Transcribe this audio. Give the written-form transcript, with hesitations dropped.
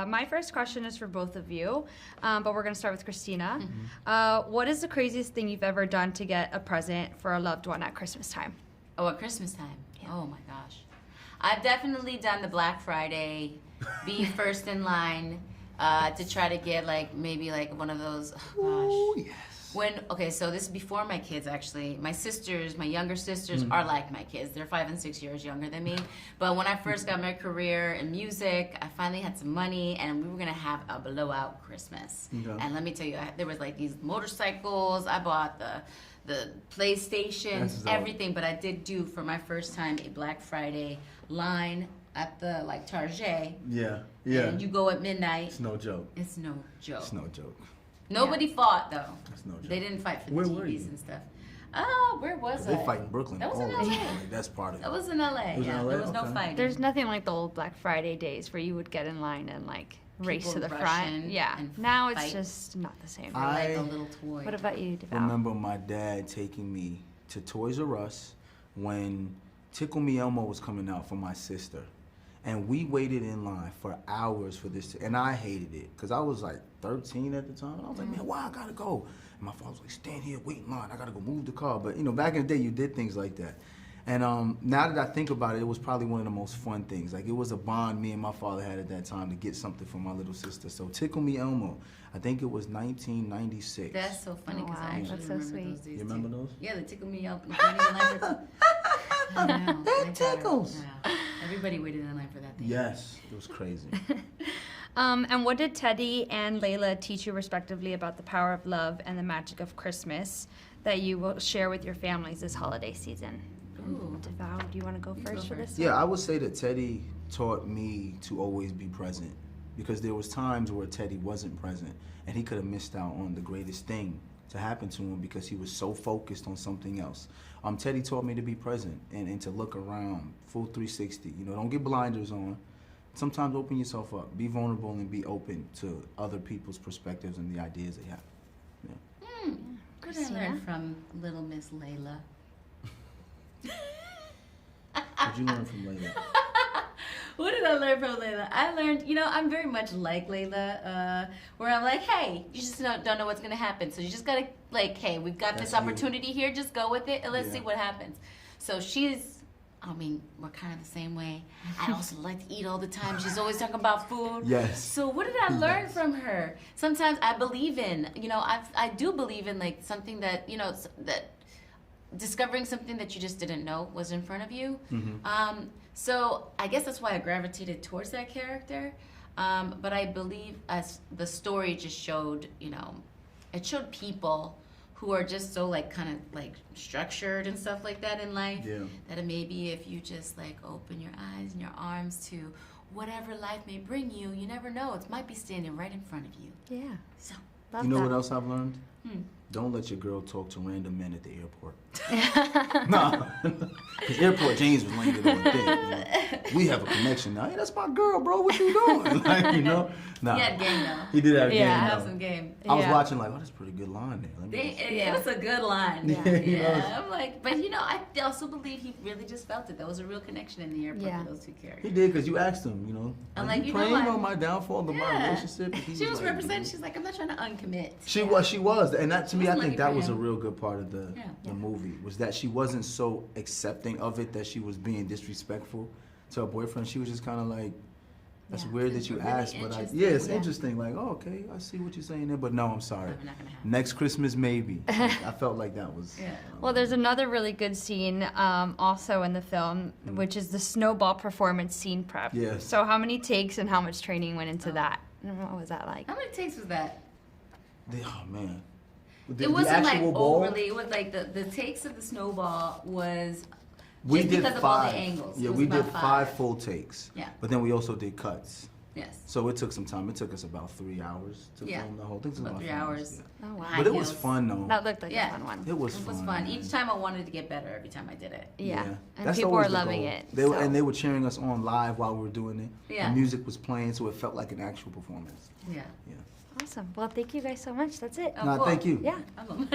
my first question is for both of you, but we're going to start with Christina. What is the craziest thing you've ever done to get a present for a loved one at Christmas time? Oh, at Christmas time? Yeah. Oh my gosh. I've definitely done the Black Friday, be first in line to try to get like maybe like one of those, oh gosh. Ooh, yes. Okay, so this is before my kids actually. My sisters, my younger sisters are like my kids. They're 5 and 6 years younger than me. But when I first got my career in music, I finally had some money and we were gonna have a blowout Christmas. Okay. And let me tell you, there was like these motorcycles. I bought the PlayStation, everything. But I did do for my first time a Black Friday line at the like Target. Yeah. And you go at midnight. It's no joke. It's no joke. It's no joke. Nobody fought though. It's no joke. They didn't fight for the Where were TVs you? and stuff. Where was They I? fight in Brooklyn. That was in all the LA. time. Like, that's part of it. That was in LA. It was in Yeah, LA? there was no Okay. fighting. There's nothing like the old Black Friday days where you would get in line and like race People to the rush front. in Yeah. and Now it's fight. just not the same. like a I little toy. What about you, Devale? remember my dad taking me to Toys R Us when Tickle Me Elmo was coming out for my sister. And we waited in line for hours for this, and I hated it because I was like 13 at the time. And I was like, man, why I gotta go? And my father was like, stand here, wait in line. I gotta go move the car. But you know, back in the day, you did things like that. And now that I think about it, it was probably one of the most fun things. Like it was a bond me and my father had at that time to get something for my little sister. So Tickle Me Elmo, I think it was 1996. That's so funny Oh, because wow. I actually That's so remember sweet. those days You remember too. those? Yeah, they tickle me up. I know. It tickles. Yeah. Everybody waited in line for that thing. Yes, it was crazy. And what did Teddy and Layla teach you respectively about the power of love and the magic of Christmas that you will share with your families this holiday season? Ooh. Devale, do you want to go You first go for first. this? Yeah, I would say that Teddy taught me to always be present because there was times where Teddy wasn't present and he could have missed out on the greatest thing to happen to him because he was so focused on something else. Teddy taught me to be present and to look around, full 360. You know, don't get blinders on. Sometimes open yourself up, be vulnerable and be open to other people's perspectives and the ideas they have. Yeah. What did I learn from little Miss Layla? What'd you learn from Layla? What did I learn from Layla? I learned, you know, I'm very much like Layla, where I'm like, hey, you just don't know what's gonna happen. So you just gotta, like, hey, we've got That's this opportunity here, just go with it and let's Yeah. see what happens. So I mean, we're kind of the same way. I also like to eat all the time. She's always talking about food. Yes. So what did I learn Yes. from her? Sometimes I believe in, you know, I do believe in like something that, you know, that discovering something that you just didn't know was in front of you. So I guess that's why I gravitated towards that character. But I believe as the story just showed, you know, it showed people who are just so like kind of like structured and stuff like that in life. Yeah. That maybe if you just like open your eyes and your arms to whatever life may bring you, you never know. It might be standing right in front of you. Yeah. So. Love You know that. what else I've learned? Hmm. Don't let your girl talk to random men at the airport. No, because Airport James was laying it on the thing. You know? We have a connection now. Hey, that's my girl, bro. What you doing? Like, you know? Nah. He had game though. He did have a Yeah. game. Have though. some game. I was Yeah. watching like, oh, that's a pretty good line there. Let me just- It was a good line. Yeah, you know. I'm like, but you know, I also believe he really just felt it. There was a real connection in the airport Yeah. for those two He characters. did because you asked him, you know. I'm are like, you you know praying what? on my downfall of my Yeah. relationship? He She was like, representing. She's like, I'm not trying to uncommit. She was, and that to me, I Wasn't think looking that for was a him. real good part of the Yeah. movie was that she wasn't so accepting of it that she was being disrespectful to her boyfriend. She was just kind of like, "That's Yeah. weird It's that you really asked, but interesting. it's Yeah. interesting. Like, oh, okay, I see what you're saying there, but no, I'm sorry. Probably not gonna happen. Next Christmas, maybe." I felt like that was. Yeah. Well, there's another really good scene also in the film, which is the snowball performance scene prep. Yes. So how many takes and how much training went into that? And what was that like? How many takes was that? Oh man. It wasn't like actual ball? overly. It was like the takes of the snowball was We just did because five. of all the angles. Yeah, It was we about did five full takes. Yeah. But then we also did cuts. Yes. So it took some time. It took us about 3 hours to Yeah. film the whole thing. It took About 3 5 hours. Yeah. Oh wow. High But it was heels. fun though. That looked like Yeah. a fun one. It was It fun. was fun. man. Each time I wanted to get better every time I did it. Yeah. And That's people always were the loving goal. it. They were, so- and they were cheering us on live while we were doing it. Yeah. The music was playing, so it felt like an actual performance. Yeah. Yeah. Awesome. Well, thank you guys so much. That's it. Oh, No, cool. thank you. Yeah. I'm